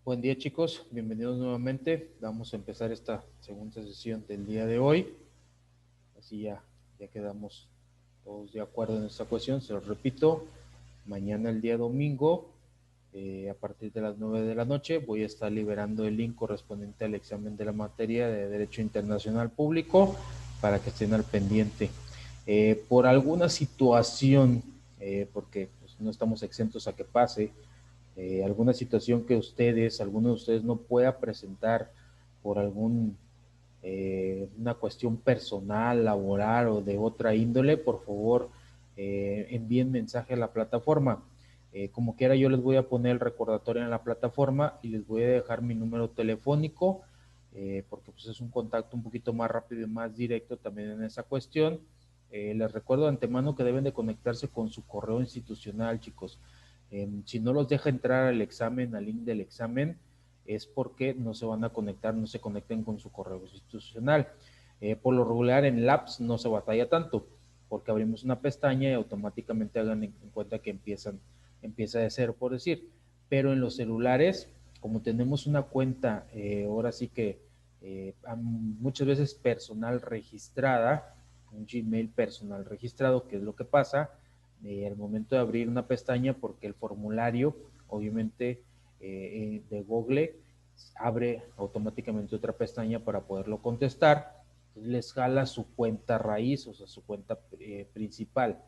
Buen día, chicos, bienvenidos nuevamente. Vamos a empezar esta segunda sesión del día de hoy. Así ya quedamos todos de acuerdo en esta cuestión. Se los repito, mañana el día domingo, a partir de las 9 de la noche, voy a estar liberando el link correspondiente al examen de la materia de Derecho Internacional Público para que estén al pendiente. Por alguna situación, porque pues, no estamos exentos a que pase, alguna situación que alguno de ustedes no pueda presentar por una cuestión personal, laboral o de otra índole, por favor, envíen mensaje a la plataforma. Como quiera, yo les voy a poner el recordatorio en la plataforma y les voy a dejar mi número telefónico, porque pues, es un contacto un poquito más rápido y más directo también en esa cuestión. Les recuerdo de antemano que deben de conectarse con su correo institucional, chicos. Si no los deja entrar al examen, al link del examen, es porque no se van a conectar, no se conecten con su correo institucional. Por lo regular en Labs no se batalla tanto, porque abrimos una pestaña y automáticamente hagan en cuenta que empieza de cero, por decir. Pero en los celulares, como tenemos una cuenta, ahora sí que muchas veces personal registrada, un Gmail personal registrado, que es lo que pasa al momento de abrir una pestaña, porque el formulario, obviamente, de Google abre automáticamente otra pestaña para poderlo contestar. Entonces les jala su cuenta raíz, o sea, su cuenta principal.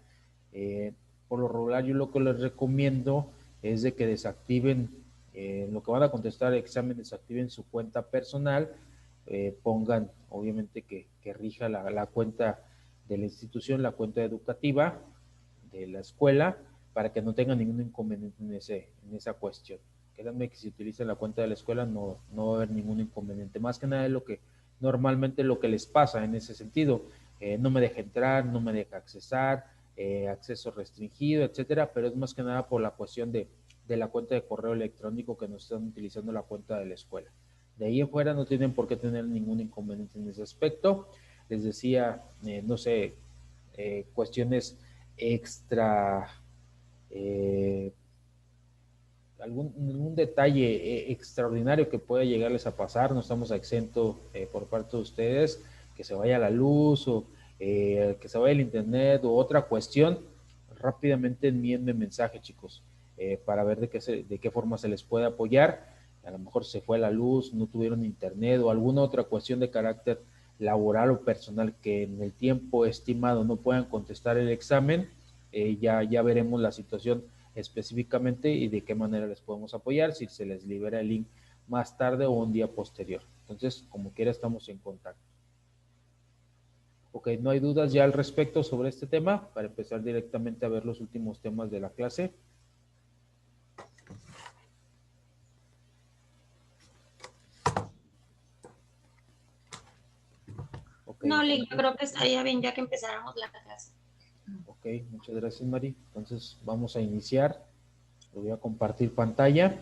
Eh, por lo regular, yo lo que les recomiendo es de que desactiven lo que van a contestar el examen, desactiven su cuenta personal, pongan obviamente que rija la cuenta de la institución, la cuenta educativa de la escuela, para que no tengan ningún inconveniente en esa cuestión. Créanme que si utilizan la cuenta de la escuela no va a haber ningún inconveniente. Más que nada es lo que normalmente lo que les pasa en ese sentido. No me deja entrar, no me deja accesar, acceso restringido, etcétera, pero es más que nada por la cuestión de la cuenta de correo electrónico que nos están utilizando la cuenta de la escuela. De ahí en fuera no tienen por qué tener ningún inconveniente en ese aspecto. Les decía, no sé, cuestiones extra, eh, algún detalle extraordinario que pueda llegarles a pasar, no estamos exentos por parte de ustedes, que se vaya la luz o que se vaya el internet o otra cuestión, rápidamente envíenme mensaje, chicos, para ver de qué forma se les puede apoyar. A lo mejor se fue la luz, no tuvieron internet o alguna otra cuestión de carácter laboral o personal que en el tiempo estimado no puedan contestar el examen. Ya veremos la situación específicamente y de qué manera les podemos apoyar, si se les libera el link más tarde o un día posterior. Entonces, como quiera, estamos en contacto. Ok, no hay dudas ya al respecto sobre este tema, para empezar directamente a ver los últimos temas de la clase. Okay, no, Lick, yo creo que estaría bien ya que empezáramos la clase. Ok, muchas gracias, Mari. Entonces, vamos a iniciar. Voy a compartir pantalla.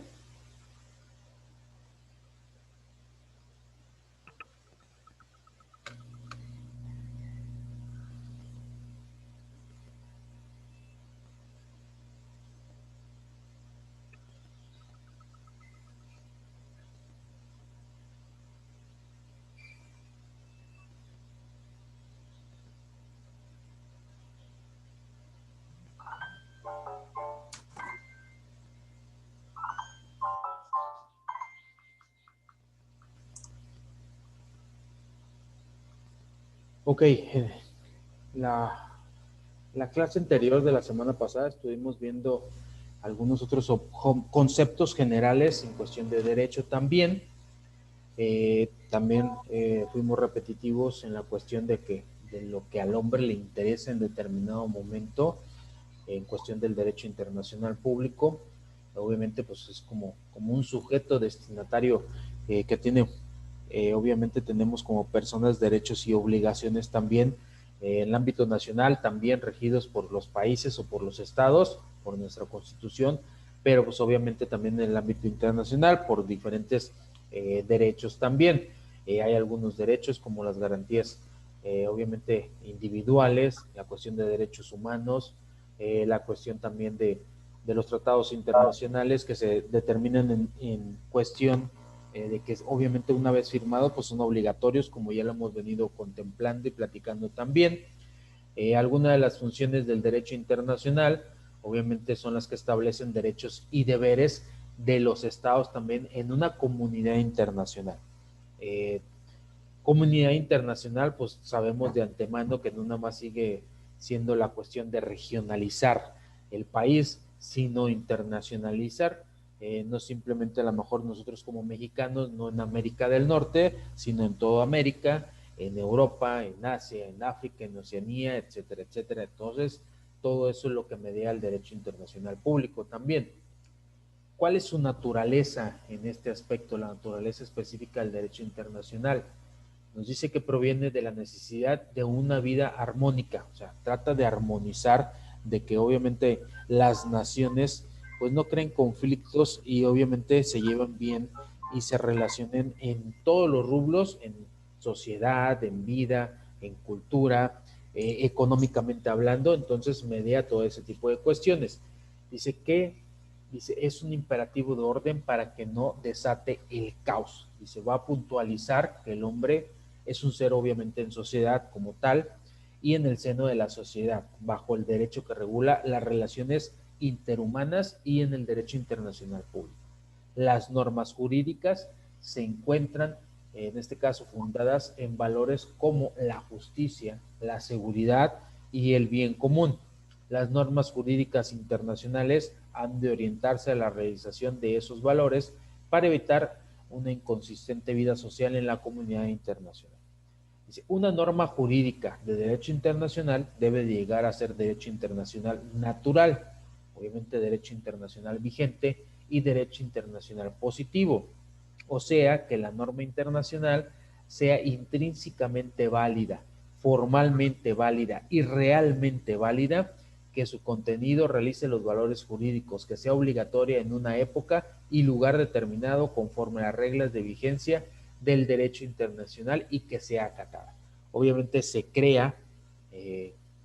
Ok, la clase anterior de la semana pasada estuvimos viendo algunos otros conceptos generales en cuestión de derecho también. También fuimos repetitivos en la cuestión de lo que al hombre le interesa en determinado momento en cuestión del derecho internacional público. Obviamente, pues es como un sujeto destinatario que tiene, obviamente tenemos como personas derechos y obligaciones también en el ámbito nacional, también regidos por los países o por los estados, por nuestra constitución, pero pues obviamente también en el ámbito internacional por diferentes derechos también. Hay algunos derechos como las garantías, obviamente individuales, la cuestión de derechos humanos, la cuestión también de los tratados internacionales que se determinan en cuestión de que obviamente una vez firmados pues son obligatorios, como ya lo hemos venido contemplando y platicando también. Algunas de las funciones del derecho internacional obviamente son las que establecen derechos y deberes de los estados también en una comunidad internacional. Comunidad internacional, pues sabemos de antemano que no nada más sigue siendo la cuestión de regionalizar el país, sino internacionalizar, no simplemente a lo mejor nosotros como mexicanos, no en América del Norte, sino en toda América, en Europa, en Asia, en África, en Oceanía, etcétera, etcétera. Entonces, todo eso es lo que medía el derecho internacional público también. ¿Cuál es su naturaleza en este aspecto, la naturaleza específica del derecho internacional? Nos dice que proviene de la necesidad de una vida armónica, o sea, trata de armonizar, de que obviamente las naciones pues no creen conflictos y obviamente se llevan bien y se relacionen en todos los rubros, en sociedad, en vida, en cultura, económicamente hablando, entonces media todo ese tipo de cuestiones. Dice que es un imperativo de orden para que no desate el caos. Dice, va a puntualizar que el hombre es un ser obviamente en sociedad como tal y en el seno de la sociedad, bajo el derecho que regula las relaciones interhumanas y en el derecho internacional público. Las normas jurídicas se encuentran, en este caso, fundadas en valores como la justicia, la seguridad y el bien común. Las normas jurídicas internacionales han de orientarse a la realización de esos valores para evitar una inconsistente vida social en la comunidad internacional. Dice, una norma jurídica de derecho internacional debe de llegar a ser derecho internacional natural, obviamente derecho internacional vigente y derecho internacional positivo. O sea, que la norma internacional sea intrínsecamente válida, formalmente válida y realmente válida, que su contenido realice los valores jurídicos, que sea obligatoria en una época y lugar determinado conforme a las reglas de vigencia del derecho internacional y que sea acatada. Obviamente se crea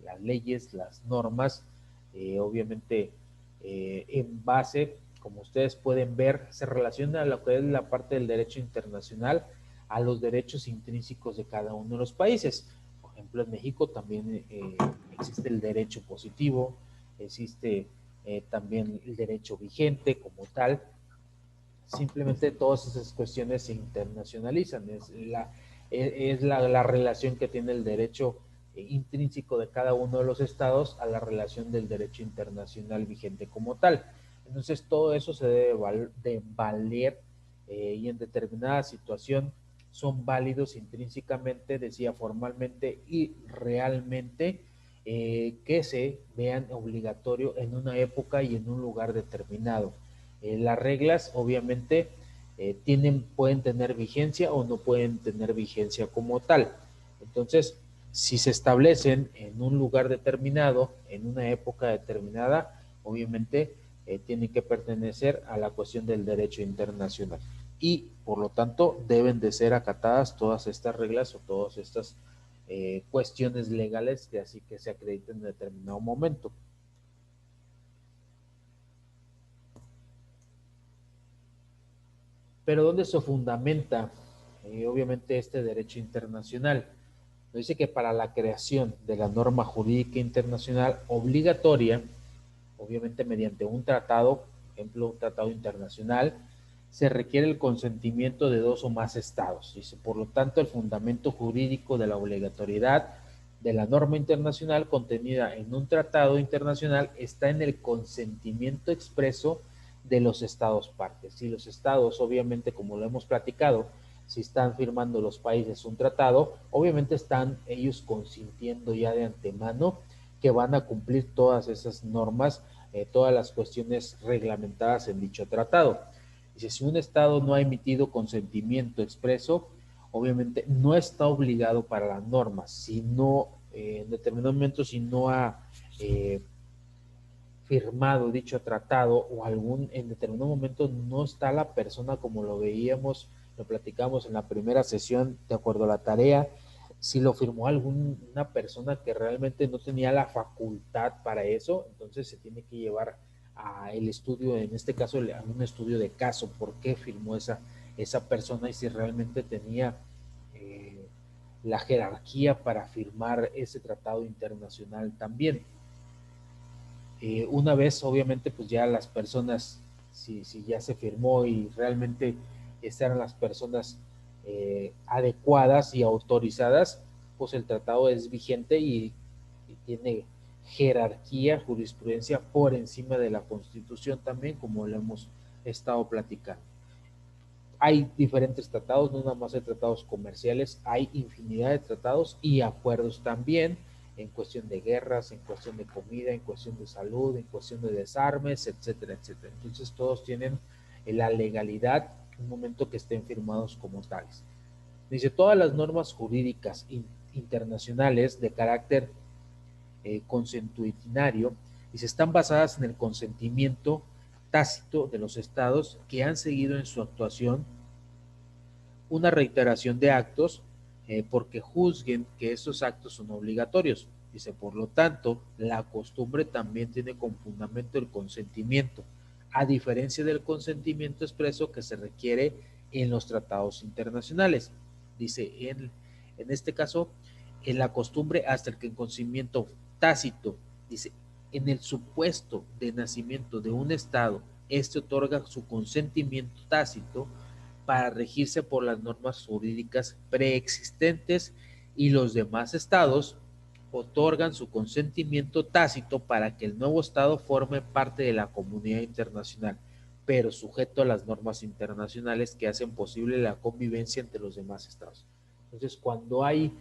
las leyes, las normas, obviamente en base, como ustedes pueden ver, se relaciona a lo que es la parte del derecho internacional a los derechos intrínsecos de cada uno de los países. Por ejemplo, en México también existe el derecho positivo, existe también el derecho vigente como tal. Simplemente todas esas cuestiones se internacionalizan. Es la relación que tiene el derecho intrínseco de cada uno de los estados a la relación del derecho internacional vigente como tal. Entonces todo eso se debe de valer y en determinada situación son válidos intrínsecamente, decía formalmente y realmente, que se vean obligatorio en una época y en un lugar determinado. Las reglas obviamente pueden tener vigencia o no pueden tener vigencia como tal. Entonces, si se establecen en un lugar determinado, en una época determinada, obviamente tienen que pertenecer a la cuestión del derecho internacional. Y por lo tanto deben de ser acatadas todas estas reglas o todas estas cuestiones legales que así que se acrediten en determinado momento. Pero ¿dónde se fundamenta obviamente este derecho internacional? Nos dice que para la creación de la norma jurídica internacional obligatoria, obviamente mediante un tratado, por ejemplo, un tratado internacional, se requiere el consentimiento de dos o más estados. Dice, por lo tanto, el fundamento jurídico de la obligatoriedad de la norma internacional contenida en un tratado internacional está en el consentimiento expreso de los estados partes. Y los estados, obviamente, como lo hemos platicado, si están firmando los países un tratado, obviamente están ellos consintiendo ya de antemano que van a cumplir todas esas normas, todas las cuestiones reglamentadas en dicho tratado. Dice, si un Estado no ha emitido consentimiento expreso, obviamente no está obligado para las normas, si no, en determinado momento, si no ha firmado dicho tratado o en determinado momento no está la persona como lo veíamos, lo platicamos en la primera sesión de acuerdo a la tarea, si lo firmó alguna persona que realmente no tenía la facultad para eso, entonces se tiene que llevar a el estudio, en este caso, a un estudio de caso, por qué firmó esa persona y si realmente tenía la jerarquía para firmar ese tratado internacional también. Una vez, obviamente, pues ya las personas, si ya se firmó y realmente eran las personas adecuadas y autorizadas, pues el tratado es vigente y tiene jerarquía, jurisprudencia por encima de la Constitución también, como lo hemos estado platicando. Hay diferentes tratados, no nada más hay tratados comerciales, hay infinidad de tratados y acuerdos también en cuestión de guerras, en cuestión de comida, en cuestión de salud, en cuestión de desarmes, etcétera, etcétera. Entonces todos tienen la legalidad en un momento que estén firmados como tales. Dice, todas las normas jurídicas internacionales de carácter consuetudinario y se están basadas en el consentimiento tácito de los estados que han seguido en su actuación una reiteración de actos porque juzguen que esos actos son obligatorios. Dice, por lo tanto, la costumbre también tiene como fundamento el consentimiento, a diferencia del consentimiento expreso que se requiere en los tratados internacionales. Dice, en este caso, en la costumbre hasta el que el consentimiento tácito, dice, en el supuesto de nacimiento de un Estado, este otorga su consentimiento tácito para regirse por las normas jurídicas preexistentes y los demás estados otorgan su consentimiento tácito para que el nuevo estado forme parte de la comunidad internacional, pero sujeto a las normas internacionales que hacen posible la convivencia entre los demás estados. Entonces, cuando hay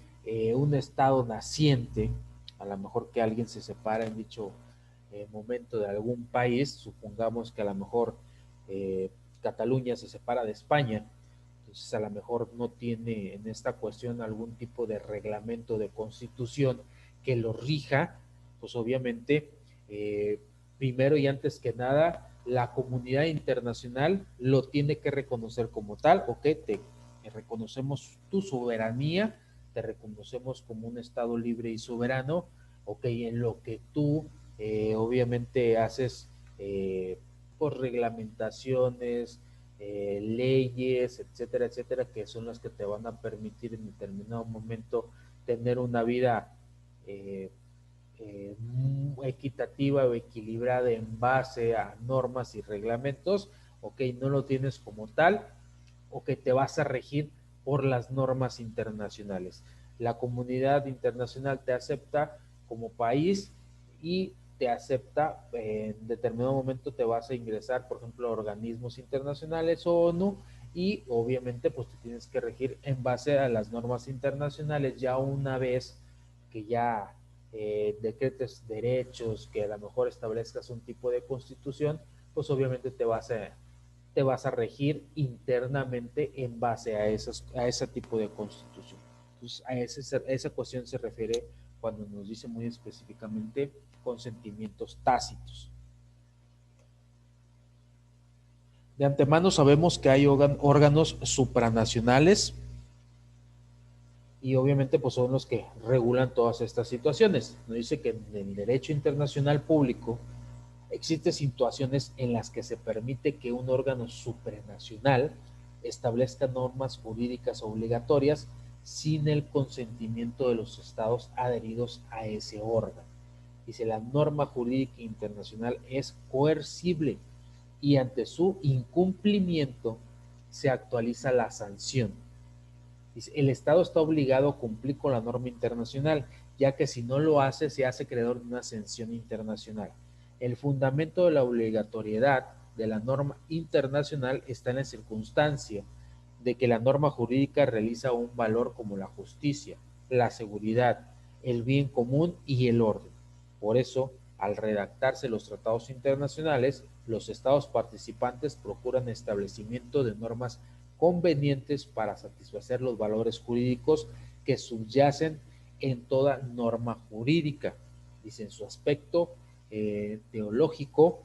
un estado naciente, a lo mejor que alguien se separa en dicho momento de algún país, supongamos que a lo mejor Cataluña se separa de España, entonces a lo mejor no tiene en esta cuestión algún tipo de reglamento de constitución que lo rija, pues obviamente, primero y antes que nada, la comunidad internacional lo tiene que reconocer como tal, ok, te reconocemos tu soberanía, te reconocemos como un Estado libre y soberano, ok, en lo que tú obviamente haces por reglamentaciones, leyes, etcétera, etcétera, que son las que te van a permitir en determinado momento tener una vida eh, equitativa o equilibrada en base a normas y reglamentos, ok, no lo tienes como tal, o que te vas a regir por las normas internacionales. La comunidad internacional te acepta como país y te acepta, en determinado momento te vas a ingresar, por ejemplo, a organismos internacionales o ONU y obviamente pues te tienes que regir en base a las normas internacionales ya una vez que ya decretes derechos, que a lo mejor establezcas un tipo de constitución, pues obviamente te vas a regir internamente en base a ese tipo de constitución. Entonces, a esa cuestión se refiere cuando nos dice muy específicamente consentimientos tácitos. De antemano sabemos que hay órganos supranacionales y obviamente pues son los que regulan todas estas situaciones. Nos dice que en el derecho internacional público existen situaciones en las que se permite que un órgano supranacional establezca normas jurídicas obligatorias sin el consentimiento de los estados adheridos a ese órgano. Dice, la norma jurídica internacional es coercible y ante su incumplimiento se actualiza la sanción. Dice, el Estado está obligado a cumplir con la norma internacional, ya que si no lo hace, se hace acreedor de una sanción internacional. El fundamento de la obligatoriedad de la norma internacional está en la circunstancia de que la norma jurídica realiza un valor como la justicia, la seguridad, el bien común y el orden. Por eso, al redactarse los tratados internacionales, los estados participantes procuran establecimiento de normas convenientes para satisfacer los valores jurídicos que subyacen en toda norma jurídica. Dice, en su aspecto teológico,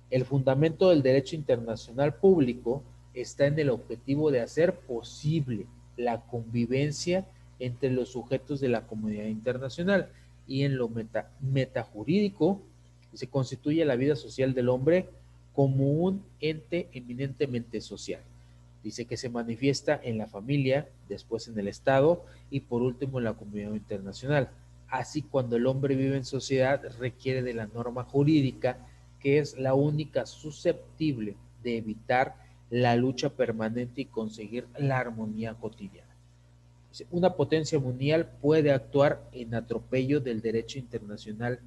el fundamento del derecho internacional público está en el objetivo de hacer posible la convivencia entre los sujetos de la comunidad internacional y en lo metajurídico, Dice, constituye la vida social del hombre como un ente eminentemente social. Dice que se manifiesta en la familia, después en el Estado y por último en la comunidad internacional. Así, cuando el hombre vive en sociedad, requiere de la norma jurídica, que es la única susceptible de evitar la lucha permanente y conseguir la armonía cotidiana. Una potencia mundial puede actuar en atropello del derecho internacional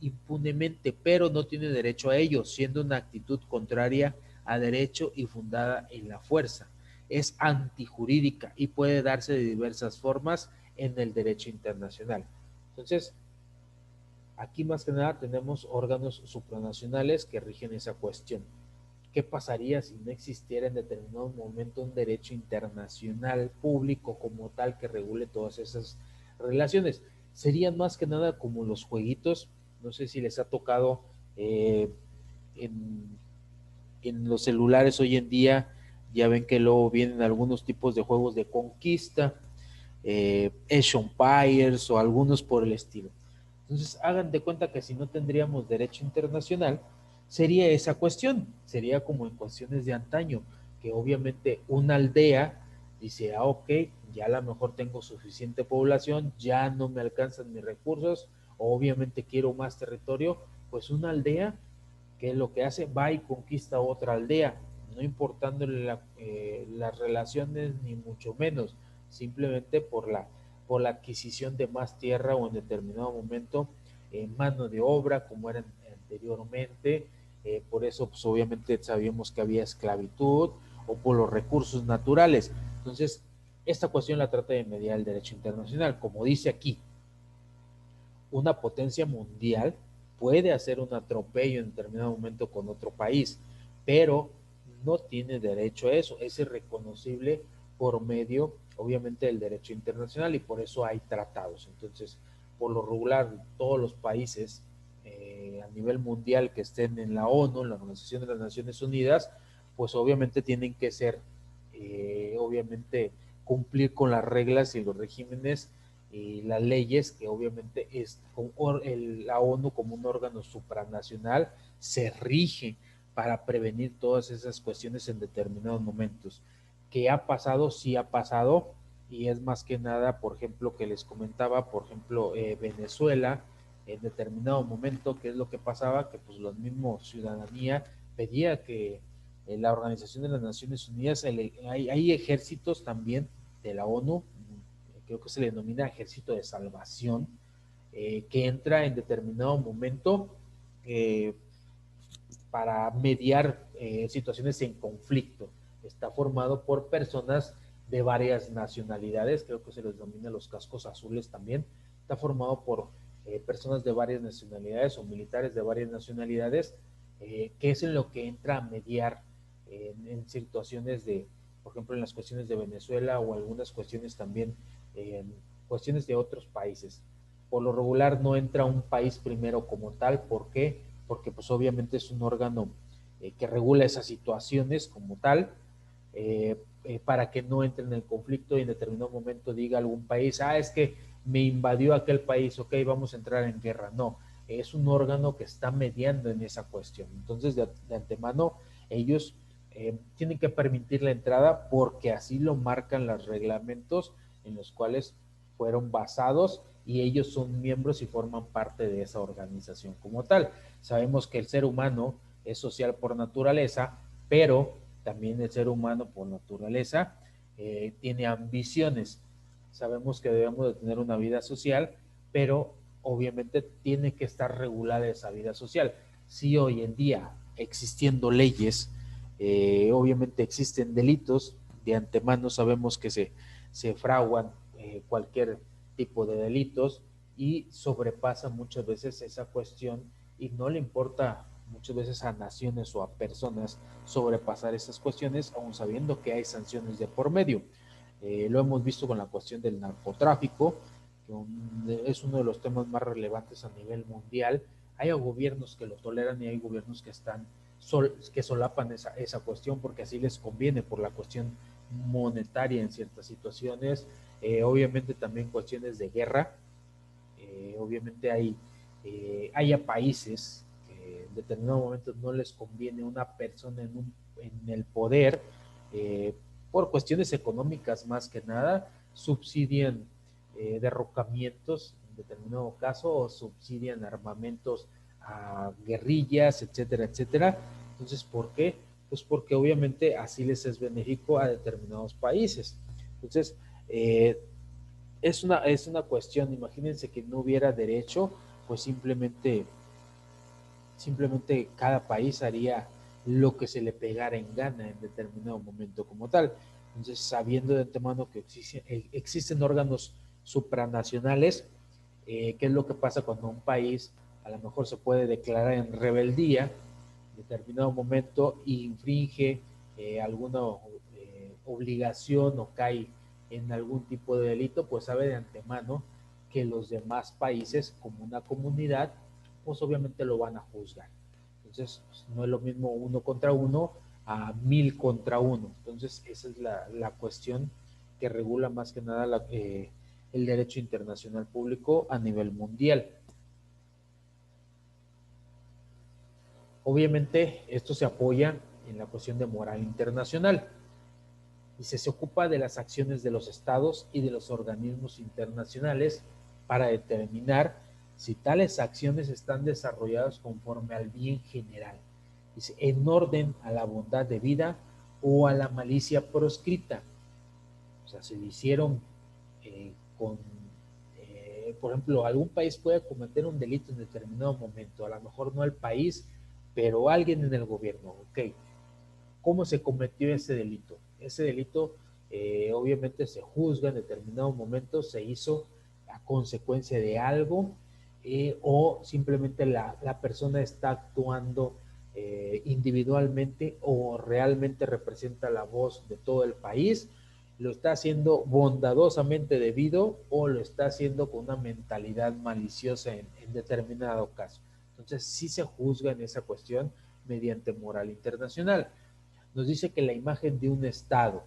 impunemente, pero no tiene derecho a ello, siendo una actitud contraria a derecho y fundada en la fuerza. Es antijurídica y puede darse de diversas formas en el derecho internacional. Entonces, aquí más que nada tenemos órganos supranacionales que rigen esa cuestión. ¿Qué pasaría si no existiera en determinado momento un derecho internacional público como tal que regule todas esas relaciones? Serían más que nada como los jueguitos, no sé si les ha tocado eh, en, en los celulares hoy en día, ya ven que luego vienen algunos tipos de juegos de conquista, Age of Empires o algunos por el estilo. Entonces, hagan de cuenta que si no tendríamos derecho internacional, sería esa cuestión, sería como en cuestiones de antaño, que obviamente una aldea dice, ah, ok, ya a lo mejor tengo suficiente población, ya no me alcanzan mis recursos, obviamente quiero más territorio, pues una aldea, ¿qué es lo que hace? Va y conquista otra aldea, no importándole las relaciones ni mucho menos, simplemente por la adquisición de más tierra o en determinado momento mano de obra como era anteriormente, por eso pues obviamente sabíamos que había esclavitud o por los recursos naturales. Entonces, esta cuestión la trata de mediar el derecho internacional, como dice aquí, una potencia mundial puede hacer un atropello en determinado momento con otro país, pero no tiene derecho a eso, es irreconocible por medio, obviamente, del derecho internacional y por eso hay tratados. Entonces, por lo regular, todos los países a nivel mundial que estén en la ONU, en la Organización de las Naciones Unidas, pues obviamente tienen que ser, obviamente, cumplir con las reglas y los regímenes y las leyes que obviamente es la ONU como un órgano supranacional se rige para prevenir todas esas cuestiones en determinados momentos. ¿Qué ha pasado? Sí ha pasado y es más que nada, por ejemplo, que les comentaba, por ejemplo, Venezuela, en determinado momento, ¿qué es lo que pasaba? Que pues los mismos ciudadanía pedía que la Organización de las Naciones Unidas, hay ejércitos también de la ONU, creo que se le denomina ejército de salvación, que entra en determinado momento eh, para mediar situaciones en conflicto. Está formado por personas de varias nacionalidades, creo que se les denomina los cascos azules también. Está formado por personas de varias nacionalidades o militares de varias nacionalidades, que es en lo que entra a mediar en situaciones de, por ejemplo, en las cuestiones de Venezuela o algunas cuestiones también, cuestiones de otros países. Por lo regular no entra un país primero como tal, ¿por qué? Porque pues obviamente es un órgano que regula esas situaciones como tal, para que no entre en el conflicto y en determinado momento diga algún país, ah, es que me invadió aquel país, ok, vamos a entrar en guerra. No, es un órgano que está mediando en esa cuestión. Entonces, de antemano, ellos tienen que permitir la entrada porque así lo marcan los reglamentos en los cuales fueron basados y ellos son miembros y forman parte de esa organización como tal. Sabemos que el ser humano es social por naturaleza, pero también el ser humano por naturaleza tiene ambiciones. Sabemos que debemos de tener una vida social, pero obviamente tiene que estar regulada esa vida social. Si hoy en día existiendo leyes, obviamente existen delitos, de antemano sabemos que se fraguan cualquier tipo de delitos y sobrepasa muchas veces esa cuestión y no le importa muchas veces a naciones o a personas sobrepasar esas cuestiones, aun sabiendo que hay sanciones de por medio. Lo hemos visto con la cuestión del narcotráfico, que es uno de los temas más relevantes a nivel mundial. Hay gobiernos que lo toleran y hay gobiernos que que solapan esa cuestión porque así les conviene por la cuestión monetaria en ciertas situaciones, obviamente también cuestiones de guerra, obviamente hay haya países que en determinados momentos no les conviene una persona en el poder, por cuestiones económicas más que nada, subsidian derrocamientos en determinado caso o subsidian armamentos a guerrillas, etcétera, etcétera. Entonces, ¿por qué? Pues porque obviamente así les es benéfico a determinados países. Entonces, es una cuestión, imagínense que no hubiera derecho, pues simplemente cada país haría lo que se le pegara en gana en determinado momento como tal. Entonces, sabiendo de antemano que existen órganos supranacionales, ¿qué es lo que pasa cuando un país a lo mejor se puede declarar en rebeldía en determinado momento e infringe alguna obligación o cae en algún tipo de delito? Pues sabe de antemano que los demás países como una comunidad pues obviamente lo van a juzgar. Entonces, pues, no es lo mismo uno contra uno a 1000 contra uno. Entonces, esa es la cuestión que regula más que nada el derecho internacional público a nivel mundial. Obviamente, esto se apoya en la cuestión de moral internacional y se ocupa de las acciones de los estados y de los organismos internacionales para determinar si tales acciones están desarrolladas conforme al bien general, en orden a la bondad de vida o a la malicia proscrita. O sea, se lo hicieron por ejemplo, algún país puede cometer un delito en determinado momento, a lo mejor no el país, pero alguien en el gobierno, ok. ¿Cómo se cometió ese delito? Ese delito obviamente se juzga en determinado momento, se hizo a consecuencia de algo o simplemente la persona está actuando individualmente o realmente representa la voz de todo el país, lo está haciendo bondadosamente debido o lo está haciendo con una mentalidad maliciosa en determinado caso. Entonces sí se juzga en esa cuestión mediante moral internacional. Nos dice que la imagen de un Estado,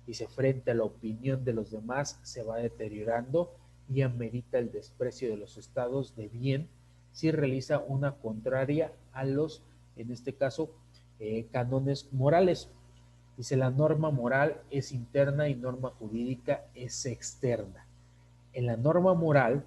dice, frente a la opinión de los demás, se va deteriorando y amerita el desprecio de los estados de bien si realiza una contraria a los, en este caso, cánones morales. Dice, la norma moral es interna y norma jurídica es externa. En la norma moral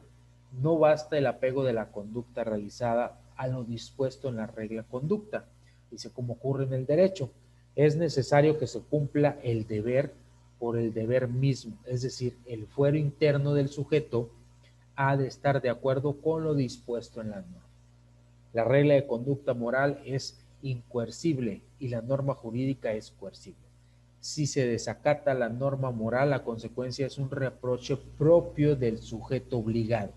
no basta el apego de la conducta realizada a lo dispuesto en la regla conducta. Dice, como ocurre en el derecho, es necesario que se cumpla el deber por el deber mismo, es decir, el fuero interno del sujeto ha de estar de acuerdo con lo dispuesto en la norma. La regla de conducta moral es incoercible y la norma jurídica es coercible. Si se desacata la norma moral, la consecuencia es un reproche propio del sujeto obligado.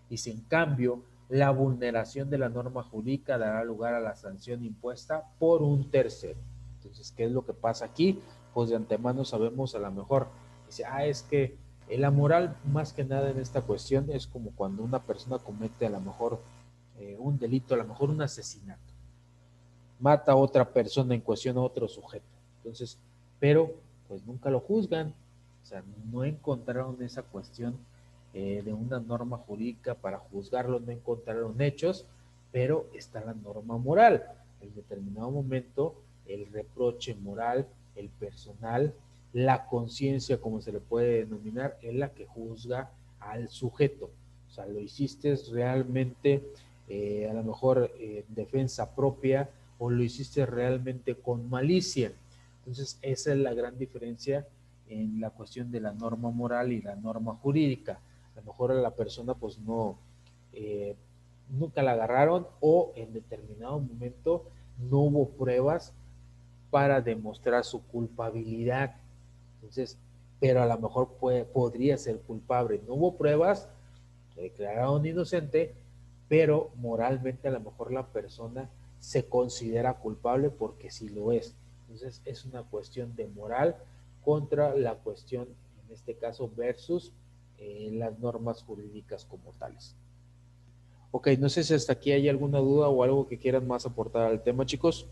Y si en cambio la vulneración de la norma jurídica dará lugar a la sanción impuesta por un tercero. Entonces, ¿qué es lo que pasa aquí? Pues de antemano sabemos a lo mejor, dice, es que la moral más que nada en esta cuestión es como cuando una persona comete a lo mejor un delito, a lo mejor un asesinato, mata a otra persona en cuestión a otro sujeto. Entonces, pero pues nunca lo juzgan, o sea, no encontraron esa cuestión de una norma jurídica para juzgarlo, no encontraron hechos, pero está la norma moral. En determinado momento, el reproche moral, el personal, la conciencia, como se le puede denominar, es la que juzga al sujeto. O sea, lo hiciste realmente, a lo mejor en defensa propia, o lo hiciste realmente con malicia. Entonces, esa es la gran diferencia en la cuestión de la norma moral y la norma jurídica. A lo mejor a la persona pues no, nunca la agarraron o en determinado momento no hubo pruebas para demostrar su culpabilidad. Entonces, pero a lo mejor podría ser culpable. No hubo pruebas, lo declararon inocente, pero moralmente a lo mejor la persona se considera culpable porque sí lo es. Entonces es una cuestión de moral contra la cuestión, en este caso, versus las normas jurídicas como tales. Ok, no sé si hasta aquí hay alguna duda o algo que quieran más aportar al tema, chicos.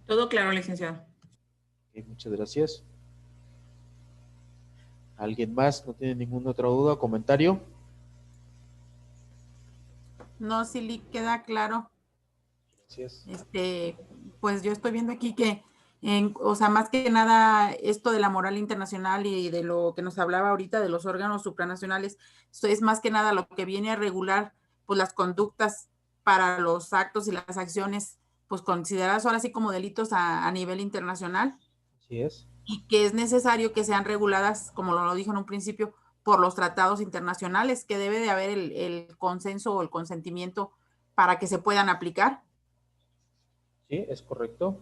Todo claro, licenciado. Okay, muchas gracias. ¿Alguien más no tiene ninguna otra duda o comentario? No, sí le queda claro. Gracias. Pues yo estoy viendo aquí que, o sea, más que nada, esto de la moral internacional y de lo que nos hablaba ahorita de los órganos supranacionales, esto es más que nada lo que viene a regular, pues, las conductas para los actos y las acciones, pues, consideradas ahora sí como delitos a nivel internacional, Así es. y que es necesario que sean reguladas, como lo dijo en un principio, por los tratados internacionales, que debe de haber el consenso o el consentimiento para que se puedan aplicar. Sí, es correcto.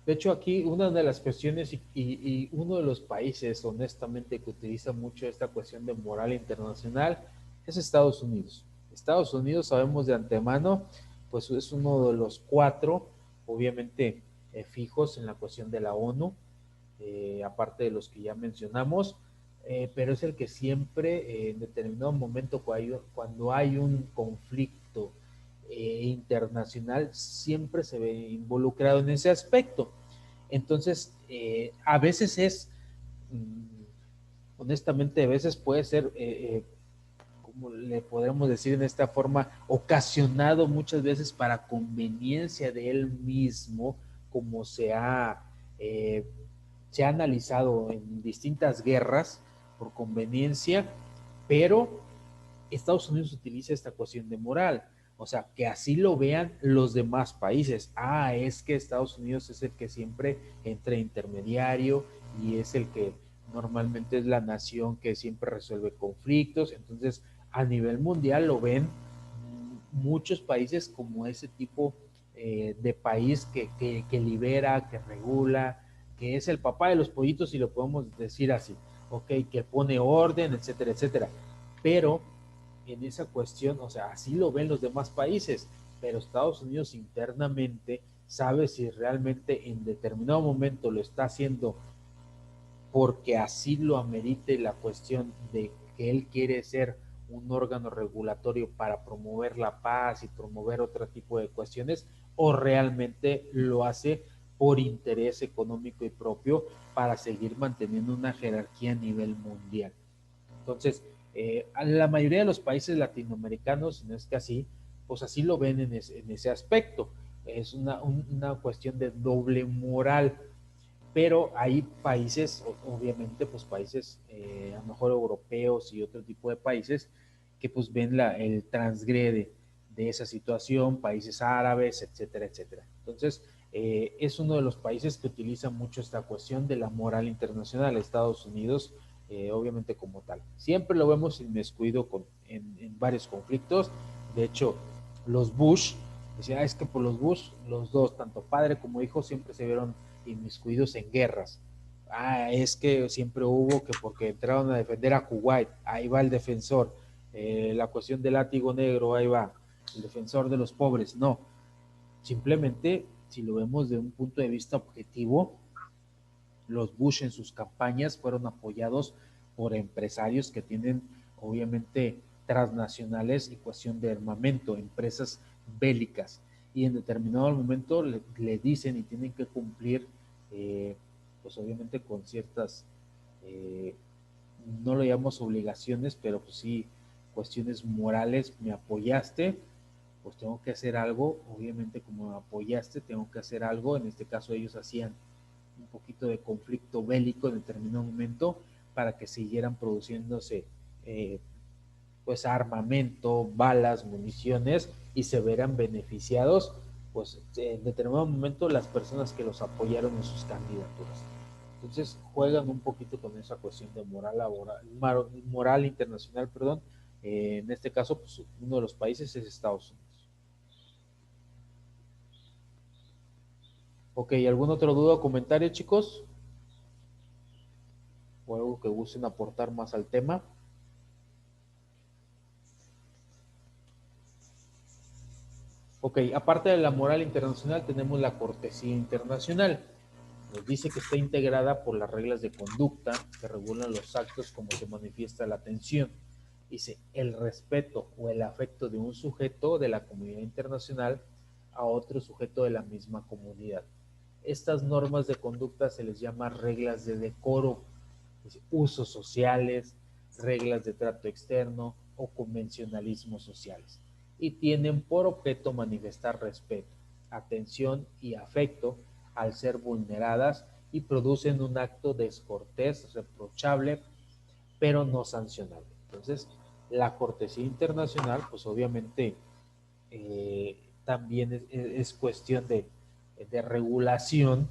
De hecho, aquí una de las cuestiones y uno de los países, honestamente, que utiliza mucho esta cuestión de moral internacional es Estados Unidos. Estados Unidos, sabemos de antemano, pues es uno de los 4, obviamente, fijos en la cuestión de la ONU, aparte de los que ya mencionamos, pero es el que siempre, en determinado momento, cuando hay un conflicto internacional, siempre se ve involucrado en ese aspecto. Entonces, a veces honestamente, a veces puede ser, como le podemos decir en esta forma, ocasionado muchas veces para conveniencia de él mismo, como se ha analizado en distintas guerras por conveniencia, pero Estados Unidos utiliza esta cuestión de moral, o sea, que así lo vean los demás países. Ah, es que Estados Unidos es el que siempre entra intermediario y es el que normalmente es la nación que siempre resuelve conflictos. Entonces, a nivel mundial lo ven muchos países como ese tipo de país que libera, que regula, que es el papá de los pollitos, si lo podemos decir así, ok, que pone orden, etcétera, etcétera. Pero en esa cuestión, o sea, así lo ven los demás países, pero Estados Unidos internamente sabe si realmente en determinado momento lo está haciendo porque así lo amerite la cuestión de que él quiere ser un órgano regulatorio para promover la paz y promover otro tipo de cuestiones, o realmente lo hace por interés económico y propio para seguir manteniendo una jerarquía a nivel mundial. Entonces, a la mayoría de los países latinoamericanos, si no es que así, pues así lo ven en ese aspecto. Es una cuestión de doble moral, pero hay países, obviamente, pues países a lo mejor europeos y otro tipo de países que pues ven el transgrede de esa situación, países árabes, etcétera, etcétera. Entonces, es uno de los países que utiliza mucho esta cuestión de la moral internacional, Estados Unidos, obviamente como tal. Siempre lo vemos inmiscuido en varios conflictos. De hecho, los Bush, decía, es que por los Bush, los dos, tanto padre como hijo, siempre se vieron inmiscuidos en guerras. Ah, es que siempre hubo que porque entraron a defender a Kuwait, ahí va el defensor. La cuestión del látigo negro, ahí va, el defensor de los pobres. No, simplemente, si lo vemos de un punto de vista objetivo, los Bush en sus campañas fueron apoyados por empresarios que tienen, obviamente, transnacionales y cuestión de armamento, empresas bélicas, y en determinado momento le dicen y tienen que cumplir, pues obviamente con ciertas, eh, no lo llamamos obligaciones, pero pues sí, cuestiones morales. Me apoyaste, pues tengo que hacer algo, obviamente como me apoyaste, tengo que hacer algo. En este caso ellos hacían un poquito de conflicto bélico en determinado momento para que siguieran produciéndose pues armamento, balas, municiones, y se verán beneficiados pues en determinado momento las personas que los apoyaron en sus candidaturas. Entonces juegan un poquito con esa cuestión de moral internacional, perdón. En este caso, pues uno de los países es Estados Unidos. Ok, ¿algún otro duda o comentario, chicos? ¿O algo que gusten aportar más al tema? Ok, aparte de la moral internacional, tenemos la cortesía internacional. Nos dice que está integrada por las reglas de conducta que regulan los actos como se manifiesta la atención. Dice, el respeto o el afecto de un sujeto de la comunidad internacional a otro sujeto de la misma comunidad. Estas normas de conducta se les llama reglas de decoro, dice, usos sociales, reglas de trato externo o convencionalismos sociales y tienen por objeto manifestar respeto, atención y afecto al ser vulneradas y producen un acto descortés, reprochable, pero no sancionable. Entonces, la cortesía internacional, pues obviamente también es cuestión de regulación.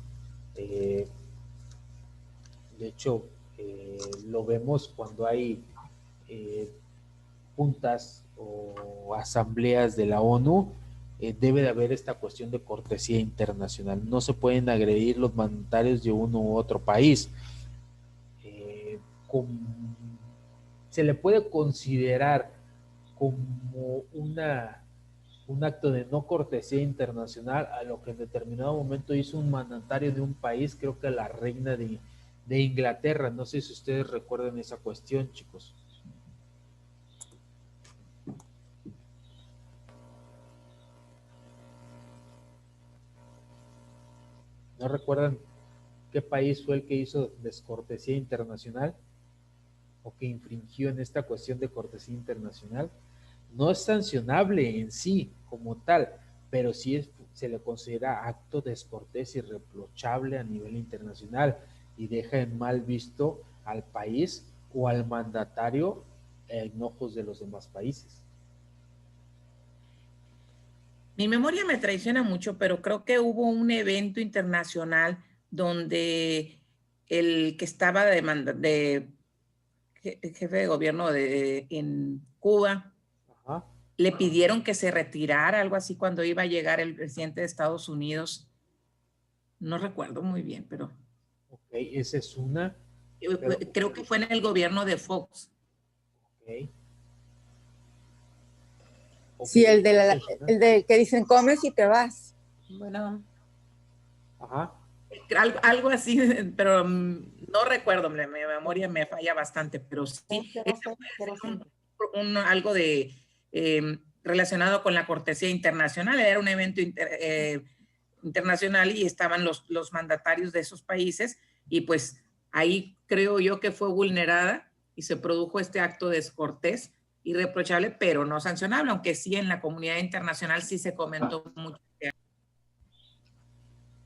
De hecho, lo vemos cuando hay juntas o asambleas de la ONU, debe de haber esta cuestión de cortesía internacional. No se pueden agredir los mandatarios de uno u otro país. Se le puede considerar como un acto de no cortesía internacional a lo que en determinado momento hizo un mandatario de un país, creo que la reina de Inglaterra. No sé si ustedes recuerdan esa cuestión, chicos. ¿No recuerdan qué país fue el que hizo descortesía internacional o que infringió en esta cuestión de cortesía internacional? No es sancionable en sí como tal, pero sí se le considera acto descortés y reprochable a nivel internacional y deja en mal visto al país o al mandatario en ojos de los demás países. Mi memoria me traiciona mucho, pero creo que hubo un evento internacional donde el que estaba de jefe de gobierno en Cuba, ajá, le pidieron que se retirara, algo así, cuando iba a llegar el presidente de Estados Unidos. No recuerdo muy bien, pero... Ok, esa es una... Creo que fue en el gobierno de Fox. Ok. Sí, el de que dicen comes y te vas. Bueno. Ajá. Algo así, pero no recuerdo, mi memoria me falla bastante, pero sí, algo de relacionado con la cortesía internacional. Era un evento internacional y estaban los mandatarios de esos países y pues ahí creo yo que fue vulnerada y se produjo este acto descortés, irreprochable, pero no sancionable, aunque sí en la comunidad internacional sí se comentó mucho.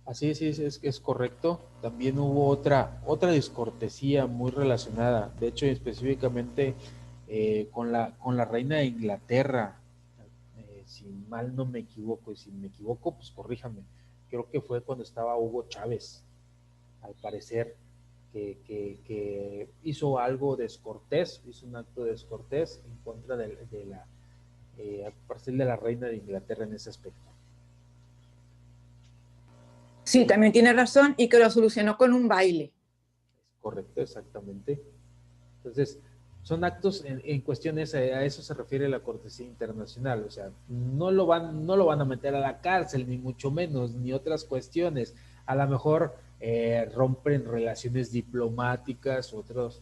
Así es correcto. También hubo otra descortesía muy relacionada, de hecho específicamente con la reina de Inglaterra, si mal no me equivoco, y si me equivoco, pues corríjame. Creo que fue cuando estaba Hugo Chávez, al parecer, que hizo algo descortés, hizo un acto descortés en contra de la parcel de la reina de Inglaterra en ese aspecto. Sí, también tiene razón, y que lo solucionó con un baile. Correcto, exactamente. Entonces, son actos en cuestiones, a eso se refiere la cortesía internacional, o sea, no lo van a meter a la cárcel, ni mucho menos, ni otras cuestiones. A lo mejor rompen relaciones diplomáticas, otras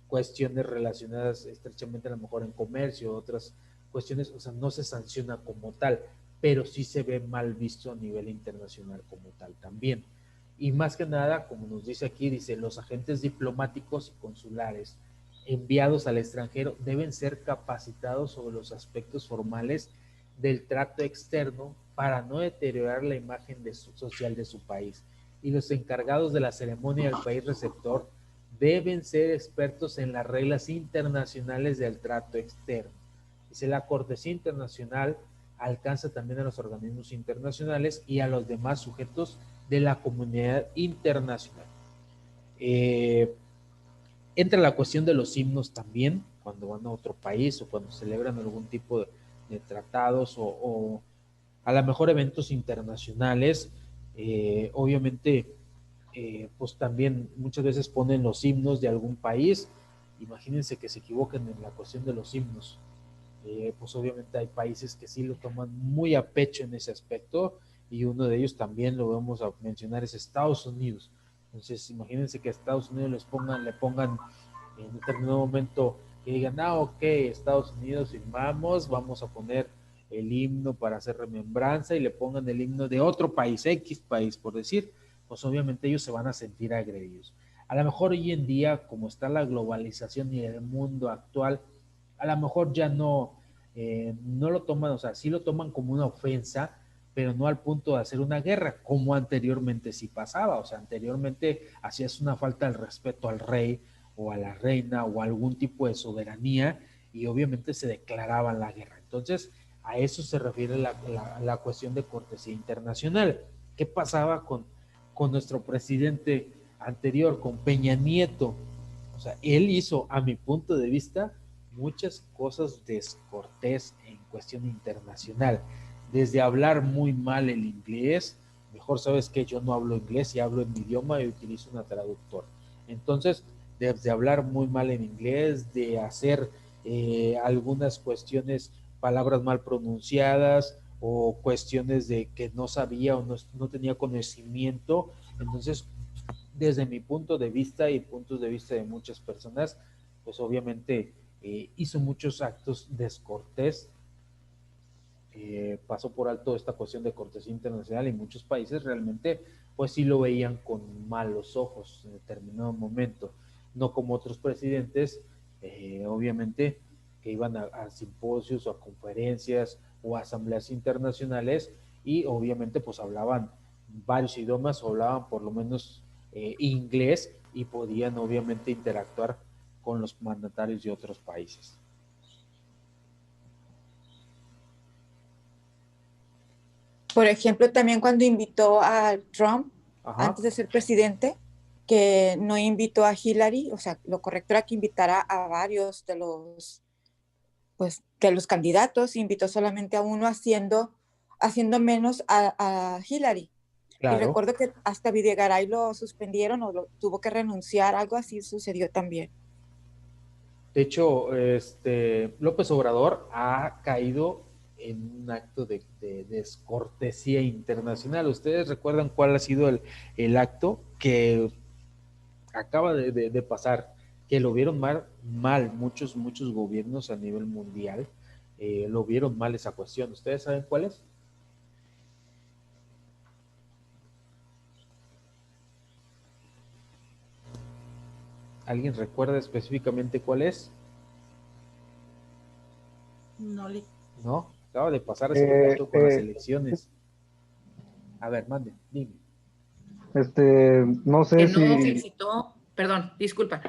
cuestiones relacionadas estrechamente a lo mejor en comercio, otras cuestiones, o sea, no se sanciona como tal, pero sí se ve mal visto a nivel internacional como tal también. Y más que nada, como nos dice aquí, dice, los agentes diplomáticos y consulares enviados al extranjero deben ser capacitados sobre los aspectos formales del trato externo para no deteriorar la imagen social de su país. Y los encargados de la ceremonia del país receptor deben ser expertos en las reglas internacionales del trato externo. Dice, la cortesía internacional alcanza también a los organismos internacionales y a los demás sujetos de la comunidad internacional. Entra la cuestión de los himnos también, cuando van a otro país o cuando celebran algún tipo de tratados o a lo mejor eventos internacionales. Obviamente, pues también muchas veces ponen los himnos de algún país. Imagínense que se equivoquen en la cuestión de los himnos. Pues obviamente hay países que sí lo toman muy a pecho en ese aspecto, y uno de ellos también lo vamos a mencionar es Estados Unidos. Entonces imagínense que a Estados Unidos le pongan en determinado momento que digan, ok, Estados Unidos firmamos, vamos a poner el himno para hacer remembranza, y le pongan el himno de otro país, X país por decir, pues obviamente ellos se van a sentir agredidos. A lo mejor hoy en día, como está la globalización y el mundo actual, a lo mejor ya no lo toman, o sea, sí lo toman como una ofensa, pero no al punto de hacer una guerra, como anteriormente sí pasaba. O sea, anteriormente hacías una falta de respeto al rey o a la reina o a algún tipo de soberanía y obviamente se declaraban la guerra. Entonces, a eso se refiere la cuestión de cortesía internacional. ¿Qué pasaba con nuestro presidente anterior, con Peña Nieto? O sea, él hizo, a mi punto de vista, muchas cosas descortés en cuestión internacional. Desde hablar muy mal el inglés, mejor sabes que yo no hablo inglés y hablo en mi idioma y utilizo una traductora. Entonces, desde hablar muy mal en inglés, de hacer algunas cuestiones, palabras mal pronunciadas o cuestiones de que no sabía o no tenía conocimiento. Entonces, desde mi punto de vista y puntos de vista de muchas personas, pues obviamente hizo muchos actos descortés, pasó por alto esta cuestión de cortesía internacional y muchos países realmente pues sí lo veían con malos ojos en determinado momento, no como otros presidentes, obviamente, que iban a simposios o a conferencias o a asambleas internacionales y obviamente pues hablaban varios idiomas o hablaban por lo menos inglés y podían obviamente interactuar con los mandatarios de otros países. Por ejemplo, también cuando invitó a Trump, Ajá. antes de ser presidente, que no invitó a Hillary, o sea, lo correcto era que invitara a varios de los candidatos, invitó solamente a uno haciendo menos a Hillary. Y Claro. recuerdo que hasta Videgaray lo suspendieron o tuvo que renunciar, algo así sucedió también. De hecho, López Obrador ha caído en un acto de descortesía internacional. ¿Ustedes recuerdan cuál ha sido el acto que acaba de pasar? Que lo vieron mal muchos gobiernos a nivel mundial, lo vieron mal esa cuestión. ¿Ustedes saben cuál es? ¿Alguien recuerda específicamente cuál es? No, No, acaba de pasar hace poquito con las elecciones. A ver, mande, dime. No sé Que no si, felicitó, perdón, disculpa,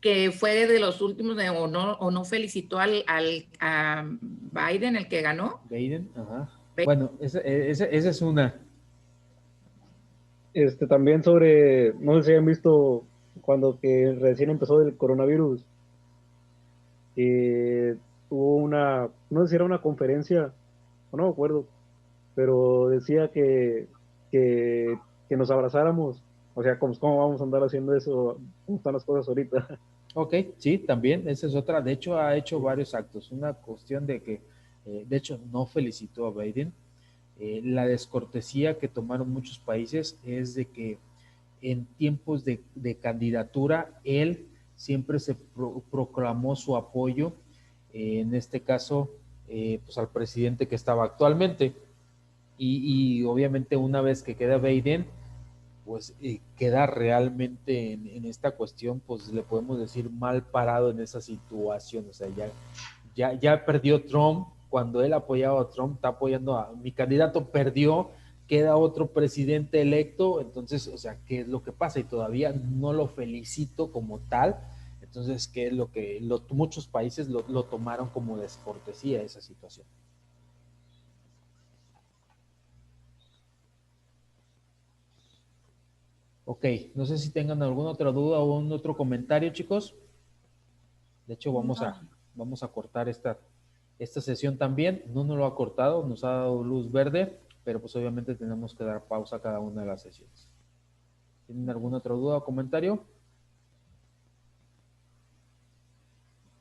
que fue de los últimos o no felicitó a Biden, el que ganó. Biden, ajá. Bueno, esa es una. también sobre, no sé si han visto cuando que recién empezó el coronavirus, hubo no sé si era una conferencia, o no me acuerdo, pero decía que, que nos abrazáramos, o sea, ¿cómo vamos a andar haciendo eso? ¿Cómo están las cosas ahorita? Ok, sí, también, esa es otra. De hecho, ha hecho varios actos. Una cuestión de que, de hecho, no felicitó a Biden. La descortesía que tomaron muchos países es de que en tiempos de candidatura, él siempre se proclamó su apoyo, en este caso, pues al presidente que estaba actualmente. Y obviamente una vez que queda Biden, pues queda realmente en esta cuestión, pues le podemos decir mal parado en esa situación. O sea, ya perdió Trump, cuando él apoyaba a Trump, está apoyando a mi candidato, perdió, queda otro presidente electo, entonces, o sea, ¿qué es lo que pasa? Y todavía no lo felicito como tal, entonces, ¿qué es lo que muchos países lo tomaron como descortesía esa situación? Ok, no sé si tengan alguna otra duda o un otro comentario, chicos. De hecho, vamos a cortar esta sesión también. No nos lo ha cortado, nos ha dado luz verde, pero pues obviamente tenemos que dar pausa a cada una de las sesiones. ¿Tienen alguna otra duda o comentario?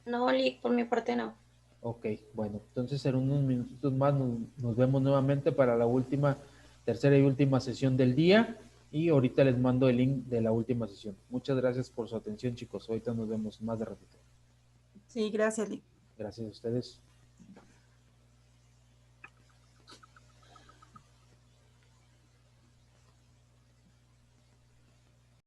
No, Lick, por mi parte no. Ok, bueno, entonces en unos minutitos más nos vemos nuevamente para la tercera y última sesión del día y ahorita les mando el link de la última sesión. Muchas gracias por su atención, chicos. Ahorita nos vemos más de ratito. Sí, gracias, Lick. Gracias a ustedes.